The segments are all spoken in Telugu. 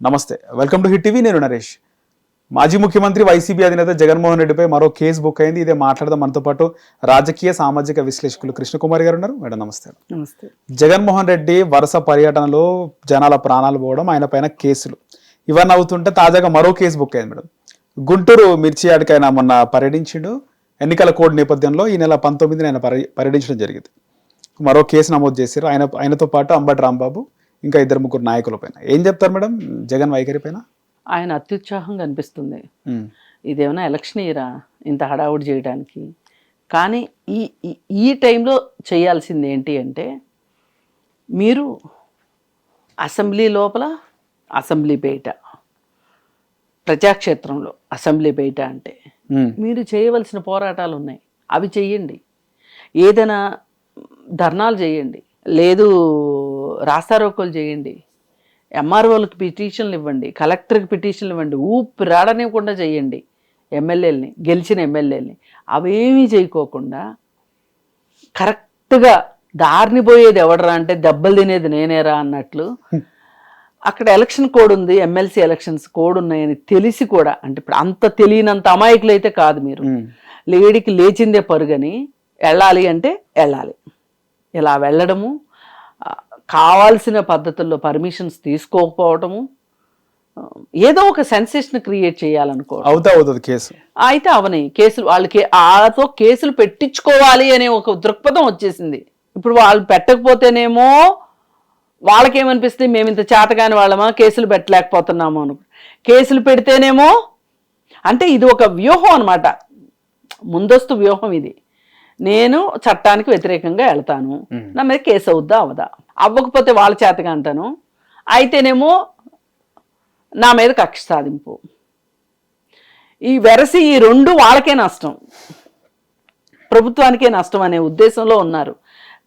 నమస్తే, వెల్కమ్ టు హిట్ టీవీ. నేను నరేష్. మాజీ ముఖ్యమంత్రి వైసీపీ అధినేత జగన్మోహన్ రెడ్డిపై మరో కేసు బుక్ అయింది. ఇదే మాట్లాడదాం. మనతో పాటు రాజకీయ సామాజిక విశ్లేషకులు కృష్ణకుమారి గారు ఉన్నారు. మేడం నమస్తే. నమస్తే. జగన్మోహన్ రెడ్డి వరుస పర్యటనలో జనాల ప్రాణాలు పోవడం, ఆయన పైన కేసులు ఇవన్నీ అవుతుంటే తాజాగా మరో కేసు బుక్ అయింది మేడం. గుంటూరు మిర్చి యార్డ్కి ఆయన మొన్న పర్యటించిండు. ఎన్నికల కోడ్ నేపథ్యంలో ఈ నెల 19న ఆయన పర్యటించడం జరిగింది. మరో కేసు నమోదు చేశారు. ఆయనతో పాటు అంబటి రాంబాబు, ఇంకా 2-3 నాయకుల పైన. ఏం చెప్తారు మేడం జగన్ వైఖరి పైన? ఆయన అత్యుత్సాహంగా అనిపిస్తుంది. ఇదేమైనా ఎలక్షన్ ఇయరా ఇంత హడావుడి చేయడానికి? కానీ ఈ టైంలో చేయాల్సింది ఏంటి అంటే, మీరు అసెంబ్లీ లోపల, అసెంబ్లీ బయట, ప్రజాక్షేత్రంలో అసెంబ్లీ బయట అంటే మీరు చేయవలసిన పోరాటాలు ఉన్నాయి, అవి చెయ్యండి. ఏదైనా ధర్నాలు చేయండి, లేదు రాస్తారోకోలు చేయండి, ఎంఆర్ఓలకు పిటిషన్లు ఇవ్వండి, కలెక్టర్కి పిటిషన్లు ఇవ్వండి, ఊపిరాడనివ్వకుండా చేయండి. ఎమ్మెల్యేలని, గెలిచిన ఎమ్మెల్యేలని అవేమీ చేయకోకుండా కరెక్ట్గా దారిని పోయేది ఎవడరా అంటే దెబ్బలు తినేది నేనేరా అన్నట్లు అక్కడ ఎలక్షన్ కోడ్ ఉంది, ఎమ్మెల్సీ ఎలక్షన్స్ కోడ్ ఉన్నాయని తెలిసి కూడా, అంటే ఇప్పుడు అంత తెలియనంత అమాయకులు అయితే కాదు మీరు. లేడీకి లేచిందే పరుగని వెళ్ళాలి అంటే వెళ్ళాలి. ఇలా వెళ్ళడము, కావాల్సిన పద్ధతుల్లో పర్మిషన్స్ తీసుకోకపోవటము, ఏదో ఒక సెన్సేషన్ క్రియేట్ చేయాలనుకోవడం కేసు అయితే అవని కేసులు వాళ్ళకి వాళ్ళతో కేసులు పెట్టించుకోవాలి అనే ఒక దృక్పథం వచ్చేసింది. ఇప్పుడు వాళ్ళు పెట్టకపోతేనేమో వాళ్ళకేమనిపిస్తుంది, మేము ఇంత చేతగాని వాళ్ళమా కేసులు పెట్టలేకపోతున్నాము అను. కేసులు పెడితేనేమో అంటే ఇది ఒక వ్యూహం అనమాట, ముందస్తు వ్యూహం ఇది. నేను చట్టానికి వ్యతిరేకంగా వెళ్తాను, నా మీద కేసు అవుద్దా అవదా, అవ్వకపోతే వాళ్ళ చేతగా అంటాను, అయితేనేమో నా మీద కక్ష సాధింపు. ఈ వెరసి ఈ రెండు వాళ్ళకే నష్టం, ప్రభుత్వానికే నష్టం అనే ఉద్దేశంలో ఉన్నారు.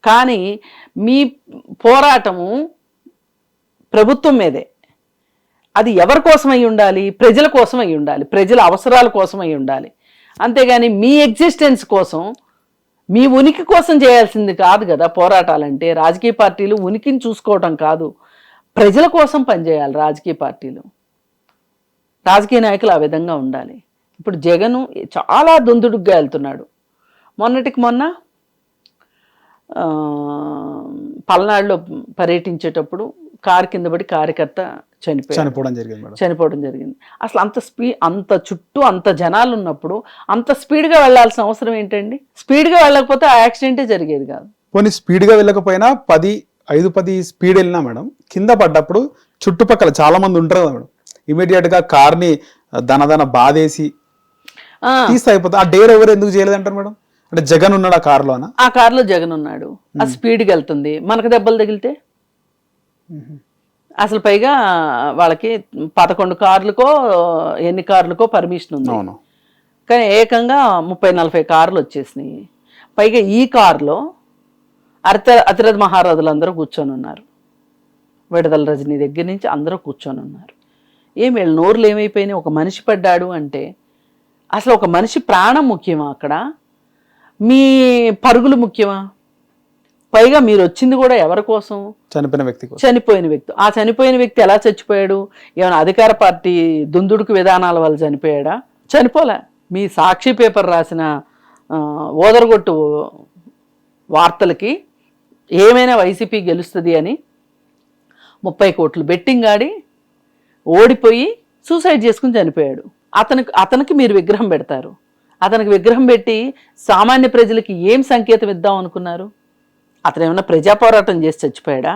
కానీ మీ పోరాటము ప్రభుత్వం మీదే. అది ఎవరి కోసం అయి ఉండాలి? ప్రజల కోసం అయి ఉండాలి, ప్రజల అవసరాల కోసం అయి ఉండాలి. అంతేగాని మీ ఎగ్జిస్టెన్స్ కోసం, మీ ఉనికి కోసం చేయాల్సింది కాదు కదా పోరాటాలంటే. రాజకీయ పార్టీలు ఉనికిని చూసుకోవటం కాదు, ప్రజల కోసం పనిచేయాలి రాజకీయ పార్టీలు. రాజకీయ నాయకులు ఆ విధంగా ఉండాలి. ఇప్పుడు జగన్ చాలా దుందుడుగ్గా వెళ్తున్నాడు. మొన్నటికి మొన్న పల్నాడులో పర్యటించేటప్పుడు కారు కింద పడి కార్యకర్త చనిపోవడం జరిగింది. అసలు అంత చుట్టూ అంత జనాలు ఉన్నప్పుడు అంత స్పీడ్గా వెళ్లాల్సిన అవసరం ఏంటండి? స్పీడ్గా వెళ్ళకపోతే ఆ యాక్సిడెంటే జరిగేది కాదు. పోనీ స్పీడ్గా వెళ్ళకపోయినా 5-10 స్పీడ్ వెళ్ళినా మేడం, కింద పడ్డప్పుడు చుట్టుపక్కల చాలా మంది ఉంటారు కదా మేడం, ఇమీడియట్ గా కార్ని దనదన బాధేసి తీస్తే అయిపోతుంది. ఆ డేర్ ఎవరు ఎందుకు చేయలేదంటారు మేడం? అంటే జగన్ ఉన్నాడు ఆ కారులోనా? ఆ కారులో జగన్ ఉన్నాడు, ఆ స్పీడ్గా వెళ్తుంది, మనకు దెబ్బలు తగిలితే అసలు పైగా వాళ్ళకి 11 కార్లకో ఎన్ని కార్లకో పర్మిషన్ ఉంది, కానీ ఏకంగా 30-40 కార్లు వచ్చేసినాయి. పైగా ఈ కారులో అతిరథ మహారాజులు అందరూ కూర్చొని ఉన్నారు, విడుదల రజనీ దగ్గర నుంచి అందరూ కూర్చొని ఉన్నారు. వీళ్ళ నోరులు ఏమైపోయినాయి? ఒక మనిషి పడ్డాడు అంటే అసలు ఒక మనిషి ప్రాణం ముఖ్యమా అక్కడ? మీ పరుగులు ముఖ్యమా? పైగా మీరు వచ్చింది కూడా ఎవరి కోసం? చనిపోయిన వ్యక్తి. ఆ చనిపోయిన వ్యక్తి ఎలా చచ్చిపోయాడు? ఏమైనా అధికార పార్టీ దుందుడుకు విధానాల వల్ల చనిపోయాడా? చనిపోలే. మీ సాక్షి పేపర్ రాసిన ఓదరగొట్టు వార్తలకి ఏమైనా వైసీపీ గెలుస్తుంది అని 30 కోట్లు బెట్టింగ్ ఆడి ఓడిపోయి సూసైడ్ చేసుకుని చనిపోయాడు. అతనికి మీరు విగ్రహం పెడతారు. అతనికి విగ్రహం పెట్టి సామాన్య ప్రజలకి ఏం సంకేతం ఇద్దాం అనుకున్నారు? అతను ఏమన్నా ప్రజా పోరాటం చేసి చచ్చిపోయాడా?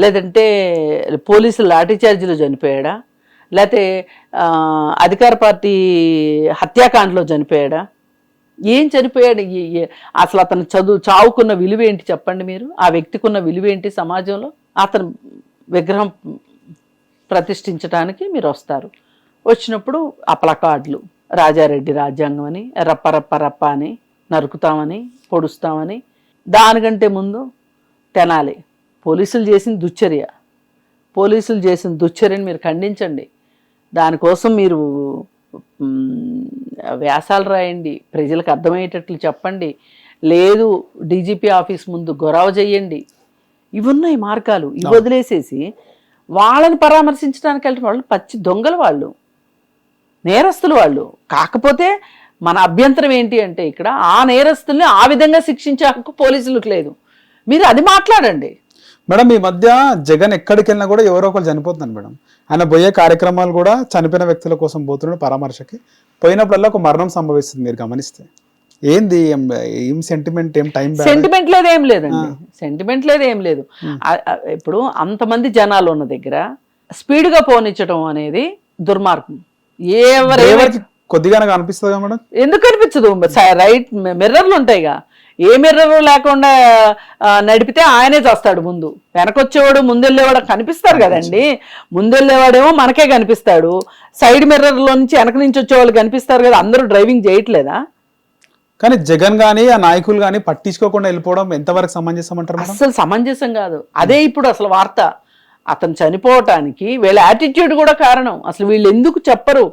లేదంటే పోలీసులు లాఠీ చార్జీలో చనిపోయాడా? లేకపోతే అధికార పార్టీ హత్యాకాండలో చనిపోయాడా? ఏం చనిపోయాడు? అసలు అతను చావుకున్న విలువ ఏంటి చెప్పండి మీరు? ఆ వ్యక్తికి ఉన్న విలువ ఏంటి సమాజంలో? అతను విగ్రహం ప్రతిష్ఠించడానికి మీరు వస్తారు. వచ్చినప్పుడు ఆ ప్లకార్డులు రాజారెడ్డి రాజ్యాంగం అని, రప్ప అని, నరుకుతామని, పొడుస్తామని. దానికంటే ముందు తెనాలి పోలీసులు చేసిన దుశ్చర్యని మీరు ఖండించండి. దానికోసం మీరు వ్యాసాలు రాయండి, ప్రజలకు అర్థమయ్యేటట్లు చెప్పండి, లేదు డీజీపీ ఆఫీస్ ముందు గొడవ చెయ్యండి. ఇవి ఉన్నాయి మార్గాలు. ఇవి వదిలేసేసి వాళ్ళని పరామర్శించడానికి వెళ్తే వాళ్ళు పచ్చి దొంగలు, వాళ్ళు నేరస్తులు వాళ్ళు. కాకపోతే మన అభ్యంతరం ఏంటి అంటే ఇక్కడ ఆ నేరస్తుల్ని ఆ విధంగా శిక్షించే హక్కు పోలీసులకు లేదు. మీరు అది మాట్లాడండి మేడం. ఈ మధ్య జగన్ ఎక్కడికి వెళ్ళినా కూడా ఎవరో ఒకరు చనిపోతున్నారు మేడం. ఆయన పోయే కార్యక్రమాలు కూడా చనిపోయిన వ్యక్తుల కోసం పోతున్నాడు పరామర్శకి. పోయినప్పుడల్లా ఒక మరణం సంభవిస్తుంది. మీరు గమనిస్తే ఏంది ఏం సెంటిమెంట్, ఏం టైం సెంటిమెంట్ లేదు, ఏం లేదండి. సెంటిమెంట్ లేదు, ఏం లేదు. ఇప్పుడు అంతమంది జనాలు ఉన్న దగ్గర స్పీడ్గా పోనిచ్చడం అనేది దుర్మార్గం. ఎవరికి కొద్దిగా అనిపిస్తుంది మేడం. ఎందుకు అనిపించదు? రైట్ మిర్రర్లు ఉంటాయిగా, ఏ మిర్రర్ లేకుండా నడిపితే ఆయనే చేస్తాడు. ముందు వెనకొచ్చేవాడు ముందెళ్ళేవాడు కనిపిస్తారు కదండి. ముందెళ్ళేవాడేమో మనకే కనిపిస్తాడు, సైడ్ మిర్రర్లో నుంచి వెనక నుంచి వచ్చేవాళ్ళు కనిపిస్తారు కదా. అందరూ డ్రైవింగ్ చేయట్లేదా? కానీ జగన్ గానీ ఆ నాయకులు గానీ పట్టించుకోకుండా వెళ్ళిపోవడం ఎంతవరకు సమంజసం అంటారు? అసలు సమంజసం కాదు. అదే ఇప్పుడు అసలు వార్త. అతను చనిపోవటానికి వీళ్ళ యాటిట్యూడ్ కూడా కారణం. అసలు వీళ్ళు ఎందుకు చెప్పరు?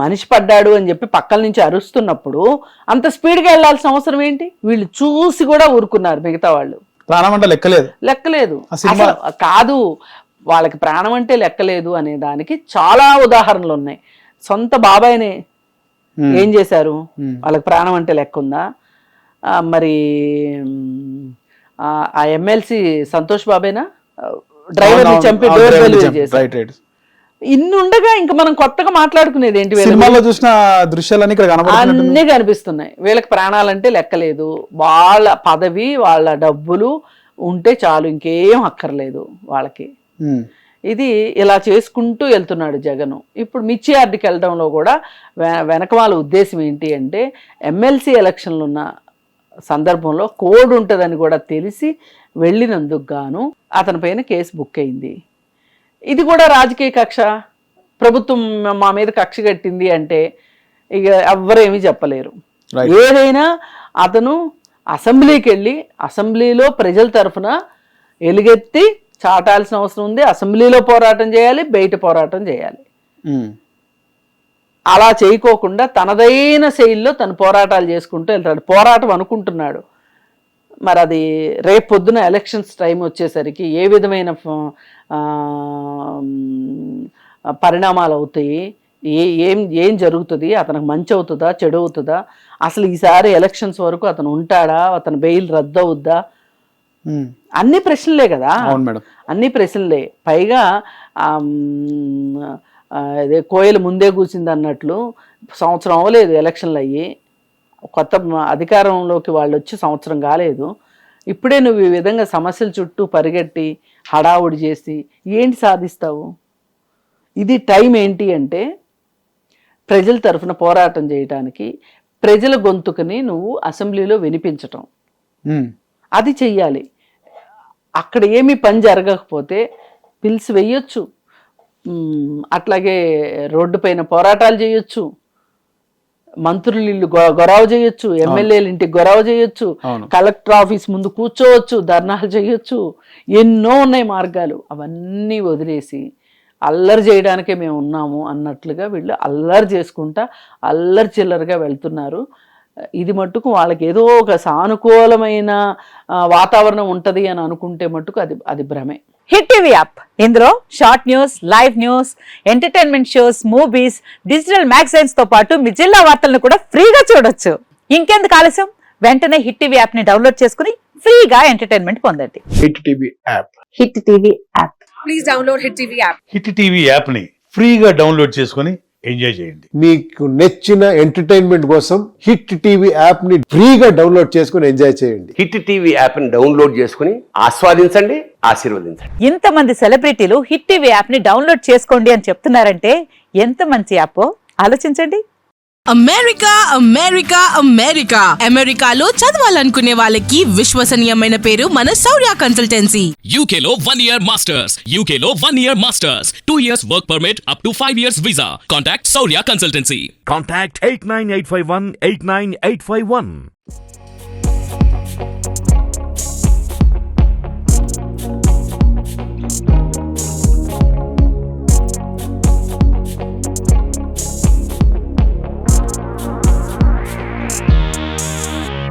మనిషి పడ్డాడు అని చెప్పి పక్కల నుంచి అరుస్తున్నప్పుడు అంత స్పీడ్గా వెళ్ళాల్సిన అవసరం ఏంటి? వీళ్ళు చూసి కూడా ఊరుకున్నారు. మిగతా వాళ్ళు ప్రాణం అంటే లెక్కలేదు అసలు కాదు. వాళ్ళకి ప్రాణం అంటే లెక్కలేదు అనే దానికి చాలా ఉదాహరణలు ఉన్నాయి. సొంత బాబాయినే ఏం చేశారు? వాళ్ళకి ప్రాణం అంటే లెక్క ఉందా? మరి ఆ ఎమ్మెల్సీ సంతోష్ బాబేనా డ్రైవర్ని చంపి డోర్ డెలివరీ చేశారు. ఇన్ని ఉండగా ఇంకా మనం కొత్తగా మాట్లాడుకునేది ఏంటి? సినిమాలో చూసిన దృశ్యాలన్నీ ఇక్కడ అన్నీ కనిపిస్తున్నాయి. వీళ్ళకి ప్రాణాలంటే లెక్కలేదు. వాళ్ళ పదవి, వాళ్ళ డబ్బులు ఉంటే చాలు, ఇంకేం అక్కర్లేదు వాళ్ళకి. ఇది ఇలా చేసుకుంటూ వెళ్తున్నాడు జగన్. ఇప్పుడు మిర్చి యార్డుకి వెళ్ళడంలో కూడా వెనక వాళ్ళ ఉద్దేశం ఏంటి అంటే ఎమ్మెల్సీ ఎలక్షన్లు ఉన్న సందర్భంలో కోడ్ ఉంటుందని కూడా తెలిసి వెళ్ళినందుకు గాను అతని పైన కేసు బుక్ అయింది. ఇది కూడా రాజకీయ కక్ష. ప్రభుత్వం మా మీద కక్ష కట్టింది అంటే ఇక ఎవ్వరేమీ చెప్పలేరు. ఏదైనా అతను అసెంబ్లీకి వెళ్ళి అసెంబ్లీలో ప్రజల తరఫున ఎలుగెత్తి చాటాల్సిన అవసరం ఉంది. అసెంబ్లీలో పోరాటం చేయాలి, బయట పోరాటం చేయాలి. అలా చేయకోకుండా తనదైన శైలిలో తను పోరాటాలు చేసుకుంటూ వెళ్తాడు. పోరాటం అనుకుంటున్నాడు. మరి అది రేపు పొద్దున ఎలక్షన్స్ టైం వచ్చేసరికి ఏ విధమైన పరిణామాలు అవుతాయి, ఏం జరుగుతుంది, అతనికి మంచి అవుతుందా చెడు అవుతుందా, అసలు ఈసారి ఎలక్షన్స్ వరకు అతను ఉంటాడా, అతను బెయిల్ రద్దు అవుద్దా, అన్ని ప్రశ్నలే కదా. అన్ని ప్రశ్నలే. పైగా అదే కోయలు ముందే కూర్చింది అన్నట్లు సంవత్సరం అవ్వలేదు ఎలక్షన్లు అయ్యి, కొత్త అధికారంలోకి వాళ్ళు వచ్చి సంవత్సరం కాలేదు. ఇప్పుడే నువ్వు ఈ విధంగా సమస్యల చుట్టూ పరిగెట్టి హడావుడి చేసి ఏంటి సాధిస్తావు? ఇది టైం ఏంటి అంటే ప్రజల తరఫున పోరాటం చేయడానికి, ప్రజల గొంతుకుని నువ్వు అసెంబ్లీలో వినిపించటం, అది చెయ్యాలి. అక్కడ ఏమీ పని జరగకపోతే పిలిచి వెయ్యొచ్చు, అట్లాగే రోడ్డు పైన పోరాటాలు చేయొచ్చు, మంత్రులు ఇల్లు గొడవ చేయొచ్చు, ఎమ్మెల్యేల ఇంటికి గొడవ చేయొచ్చు, కలెక్టర్ ఆఫీస్ ముందు కూర్చోవచ్చు, ధర్నాలు చేయొచ్చు, ఎన్నో ఉన్నాయి మార్గాలు. అవన్నీ వదిలేసి అల్లరి చేయడానికే మేము ఉన్నాము అన్నట్లుగా వీళ్ళు అల్లరి చేసుకుంటా అల్లరి చిల్లరగా వెళ్తున్నారు. ఇది మట్టుకు వాళ్ళకి ఏదో ఒక సానుకూలమైన వాతావరణం ఉంటది అని అనుకుంటే మట్టుకు అది భ్రమే. హిట్ టీవీ యాప్, ఇందులో short news, live news, entertainment shows, movies, digital magazines తో పాటు మీ జిల్లా వార్తలను కూడా ఫ్రీగా చూడొచ్చు. ఇంకెందుకు ఆలస్యం? వెంటనే హిట్ టీవీ యాప్ ని డౌన్లోడ్ చేసుకుని ఫ్రీగా ఎంటర్టైన్మెంట్ పొందండి. Hit TV app. Hit TV app. Please download hit TV app. Hit TV app ని ఫ్రీగా డౌన్లోడ్ చేసుకుని ఎంజాయ్ చేయండి. మీకు నచ్చిన ఎంటర్టైన్మెంట్ కోసం హిట్ టీవీ యాప్ ని ఫ్రీగా డౌన్లోడ్ చేసుకుని ఎంజాయ్ చేయండి. హిట్ టీవీ యాప్ ని డౌన్లోడ్ చేసుకుని ఆస్వాదించండి, ఆశీర్వదించండి. ఇంతమంది సెలబ్రిటీలు హిట్ టీవీ యాప్ ని డౌన్లోడ్ చేసుకోండి అని చెప్తున్నారంటే ఎంత మంచి యాప్ ఆలోచించండి. అమెరికా అమెరికా అమెరికా అమెరికాలో చదవాలనుకునే వాళ్ళకి విశ్వసనీయమైన పేరు మన శౌర్య కన్సల్టెన్సీ. UK లో 1 year masters, UK లో 1 year masters, 2 years work permit up to 5 years visa. Contact Saurya Consultancy. Contact 89851 89851.